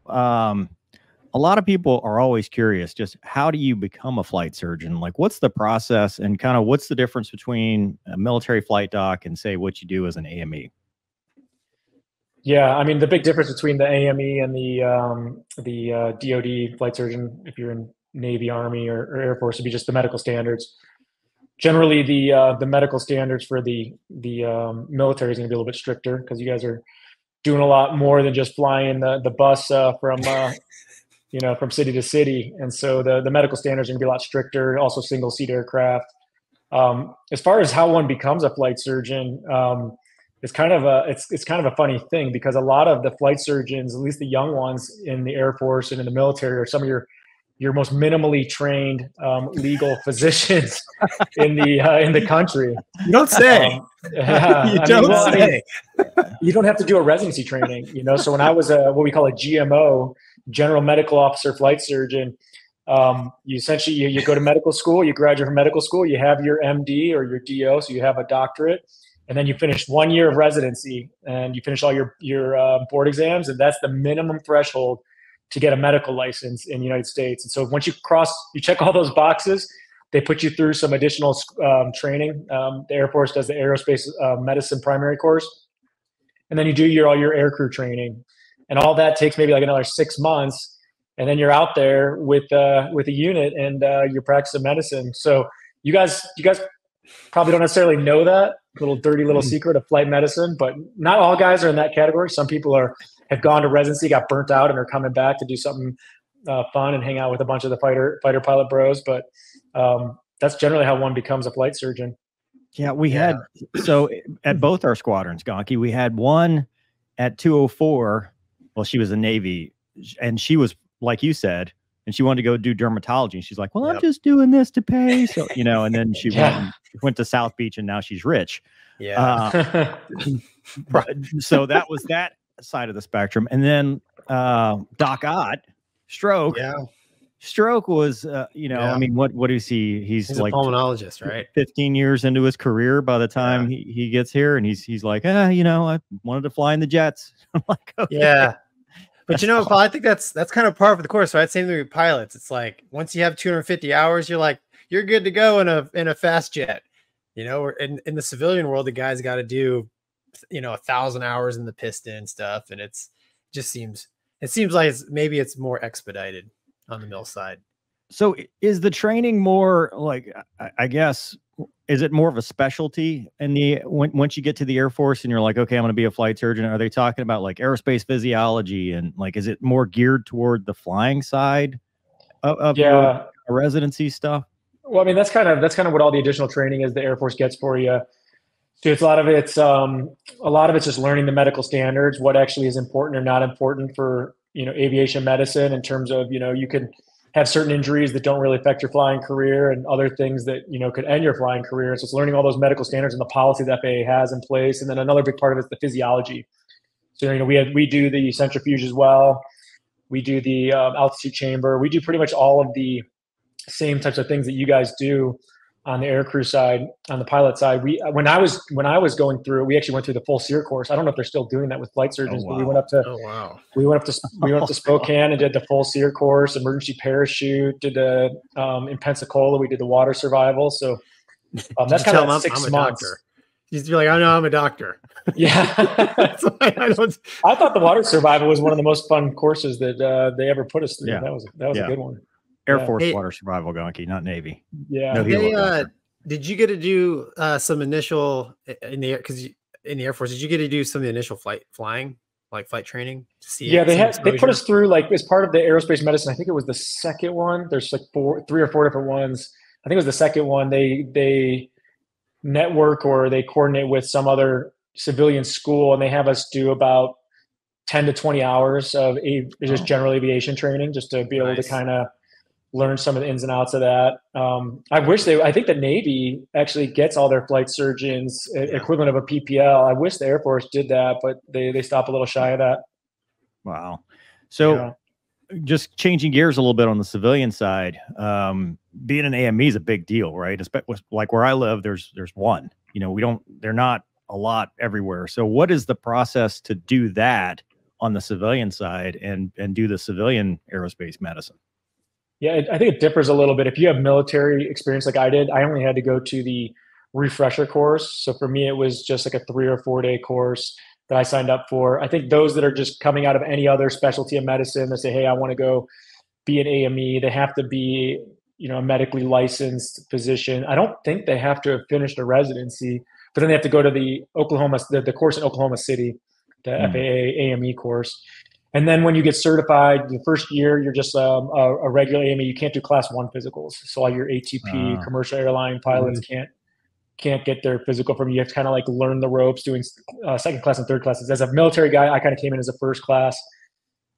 a lot of people are always curious, just how do you become a flight surgeon? Like, what's the process and kind of what's the difference between a military flight doc and say what you do as an AME? Yeah, I mean, the big difference between the AME and the DoD flight surgeon, if you're in Navy, Army, or Air Force, would be just the medical standards. Generally, the medical standards for the military is going to be a little bit stricter because you guys are doing a lot more than just flying the bus from from city to city, and so the medical standards are going to be a lot stricter. Also, single seat aircraft. As far as how one becomes a flight surgeon, it's kind of a funny thing because a lot of the flight surgeons, at least the young ones in the Air Force and in the military, are some of your most minimally trained legal physicians in the country. You don't say. Yeah, you don't have to do a residency training, So when I was what we call a GMO, general medical officer flight surgeon, you essentially you go to medical school, you graduate from medical school, you have your MD or your DO, so you have a doctorate, and then you finish 1 year of residency and you finish all your board exams, and that's the minimum threshold to get a medical license in the United States. And so once you check all those boxes, they put you through some additional training. The Air Force does the aerospace medicine primary course, and then you do all your aircrew training, and all that takes maybe like another 6 months, and then you're out there with a unit and you're practicing medicine. So you guys probably don't necessarily know that little dirty little secret of flight medicine, but not all guys are in that category. Some people have gone to residency, got burnt out, and are coming back to do something fun and hang out with a bunch of the fighter pilot bros. But that's generally how one becomes a flight surgeon. Yeah, we had, so at both our squadrons, Gonky, we had one at 204. Well, she was a Navy, and she was, like you said, and she wanted to go do dermatology. And she's like, well, I'm just doing this to pay. So, and then she went to South Beach, and now she's rich. Yeah. So that was that side of the spectrum. And then Doc Ott, stroke. Yeah. Stroke was, I mean, what is he? He's like a pulmonologist, right? 15 years into his career by the time he gets here, and he's like, I wanted to fly in the jets. I'm like, okay. Yeah. But Paul, I think that's kind of par for the course, right? Same thing with pilots. It's like once you have 250 hours, you're good to go in a fast jet. In the civilian world, the guy's got to do 1,000 hours in the piston stuff, and it seems like maybe it's more expedited on the mill side. So is the training more like, I guess, is it more of a specialty once you get to the Air Force and you're like, okay, I'm going to be a flight surgeon? Are they talking about like aerospace physiology and like, is it more geared toward the flying side of your residency stuff? Well, I mean, that's kind of what all the additional training is the Air Force gets for you. So it's a lot of it's just learning the medical standards, what actually is important or not important for, aviation medicine in terms of, you can have certain injuries that don't really affect your flying career and other things that, could end your flying career. So it's learning all those medical standards and the policy that FAA has in place. And then another big part of it is the physiology. So, we do the centrifuge as well. We do the altitude chamber. We do pretty much all of the same types of things that you guys do on the aircrew side, on the pilot side. When I was going through, we actually went through the full SEER course. I don't know if they're still doing that with flight surgeons, but we went up to Spokane and did the full SEER course, emergency parachute, did the in Pensacola, we did the water survival. So that's kind of 6 months. You just be like, I know I'm a doctor. Yeah. I thought the water survival was one of the most fun courses that they ever put us through. Yeah. That was a good one. Air Force water survival, Gonky, not Navy. Yeah. Did you get to do some initial in the air? Because in the Air Force, did you get to do some of the initial flying, like flight training? To see they put us through like as part of the aerospace medicine. I think it was the second one. There's like 3 or 4 different ones. I think it was the second one. They network or they coordinate with some other civilian school, and they have us do about 10 to 20 hours of just general aviation training, just to be able to kind of learn some of the ins and outs of that. I think the Navy actually gets all their flight surgeons equivalent of a PPL. I wish the Air Force did that, but they stop a little shy of that. Wow. So just changing gears a little bit on the civilian side, being an AME is a big deal, right? Like where I live, there's one, they're not a lot everywhere. So what is the process to do that on the civilian side and do the civilian aerospace medicine? Yeah, I think it differs a little bit. If you have military experience like I did, I only had to go to the refresher course. So for me, it was just like a 3 or 4 day course that I signed up for. I think those that are just coming out of any other specialty of medicine, they say, hey, I want to go be an AME, they have to be, a medically licensed physician. I don't think they have to have finished a residency, but then they have to go to the course in Oklahoma City, the FAA AME course. And then when you get certified, the first year, you're just a regular AME. You can't do class 1 physicals. So all your ATP commercial airline pilots can't get their physical from you. You have to kind of like learn the ropes doing second class and third classes. As a military guy, I kind of came in as a first class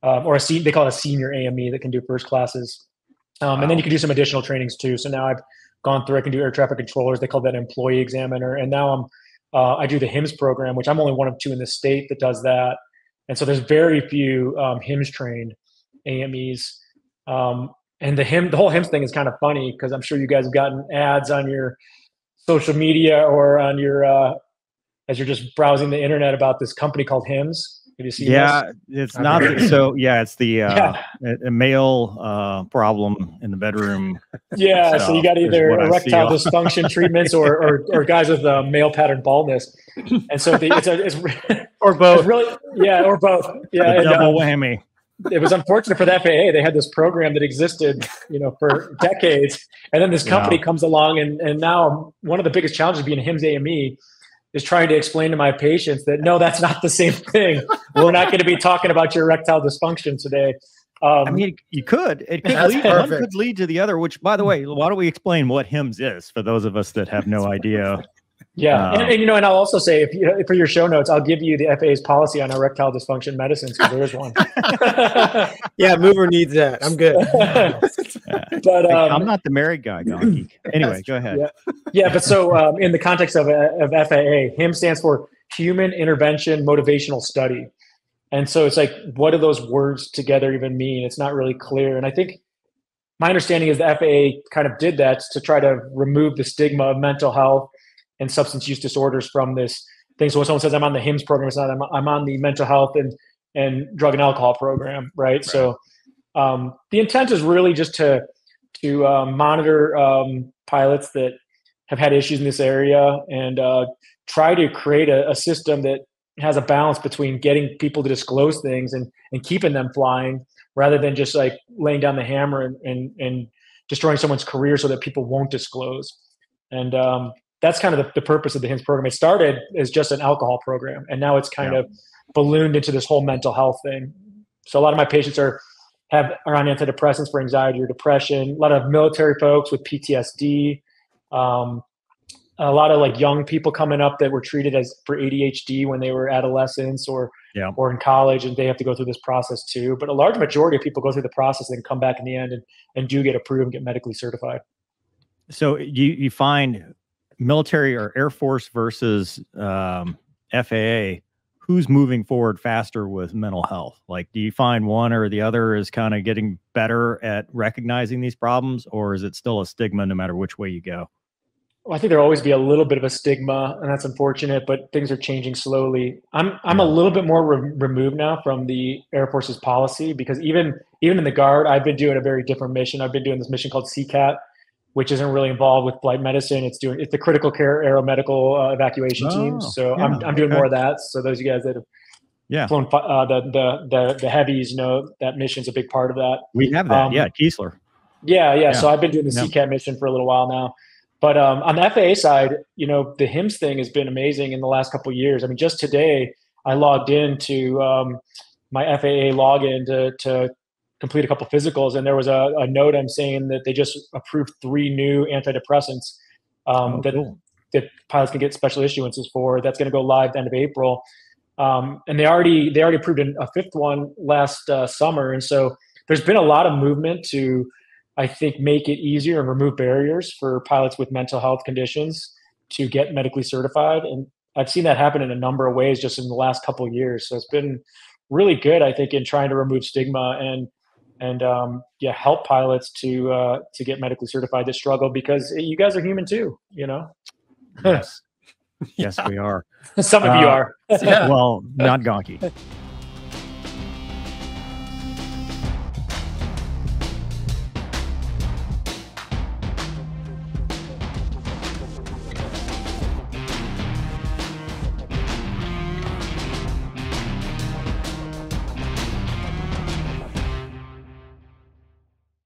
they call it a senior AME that can do first classes. And then you can do some additional trainings too. So now I've gone through, I can do air traffic controllers. They call that employee examiner. And now I do the HIMSS program, which I'm only one of 2 in the state that does that. And so there's very few HIMSS trained AMEs. And the whole HIMSS thing is kind of funny because I'm sure you guys have gotten ads on your social media or on your, as you're just browsing the internet about this company called HIMSS. Have you seen this? It's not. So yeah, it's the a male problem in the bedroom. Yeah, so you got either erectile dysfunction treatments or guys with male pattern baldness, and so it's or both. It's really, or both. Yeah, and, double whammy. It was unfortunate for the FAA. They had this program that existed, for decades, and then this company comes along, and now one of the biggest challenges being a HIMSS AME is trying to explain to my patients that no, that's not the same thing. We're not going to be talking about your erectile dysfunction today. I mean, you could. It could lead. One could lead to the other. Which, by the way, why don't we explain what HIMSS is for those of us that have no idea? Yeah, and I'll also say for your show notes, I'll give you the FAA's policy on erectile dysfunction medicines because there is one. Yeah, Mover needs that. I'm good. But I'm not the married guy, Donkey. Anyway, go ahead. Yeah, but so in the context of FAA, HIMSS stands for Human Intervention Motivational Study, and so it's like, what do those words together even mean? It's not really clear, and I think my understanding is the FAA kind of did that to try to remove the stigma of mental health and substance use disorders from this thing. So when someone says I'm on the HIMSS program, it's not I'm on the mental health and drug and alcohol program, right? So the intent is really just to monitor pilots that have had issues in this area and try to create a system that has a balance between getting people to disclose things and keeping them flying rather than just like laying down the hammer and destroying someone's career so that people won't disclose. And that's kind of the purpose of the HIMSS program. It started as just an alcohol program, and now it's kind of ballooned into this whole mental health thing. So a lot of my patients are on antidepressants for anxiety or depression. A lot of military folks with PTSD. A lot of like young people coming up that were treated for ADHD when they were adolescents or in college, and they have to go through this process too. But a large majority of people go through the process and then come back in the end and do get approved and get medically certified. So you find military or Air Force versus FAA, who's moving forward faster with mental health? Like, do you find one or the other is kind of getting better at recognizing these problems, or is it still a stigma no matter which way you go? Well, I think there'll always be a little bit of a stigma, and that's unfortunate, but things are changing slowly. I'm a little bit more removed now from the Air Force's policy because even in the Guard, I've been doing a very different mission. I've been doing this mission called CCAT, which isn't really involved with flight medicine. It's the critical care aeromedical evacuation teams. So I'm doing more of that. So those of you guys that have flown the heavies, that mission's a big part of that. We have that. Keesler. Yeah. So I've been doing the CCAT mission for a little while now. But on the FAA side, the HIMSS thing has been amazing in the last couple of years. I mean, just today I logged into my FAA login to complete a couple of physicals, and there was a note I'm saying that they just approved 3 new antidepressants that pilots can get special issuances for. That's going to go live at the end of April, and they already approved a 5th one last summer. And so there's been a lot of movement to, I think, make it easier and remove barriers for pilots with mental health conditions to get medically certified. And I've seen that happen in a number of ways just in the last couple of years. So it's been really good, I think, in trying to remove stigma and help pilots to get medically certified that struggle, because you guys are human too, Yes. Yes, we are. Some of you are. Well, not Gonky.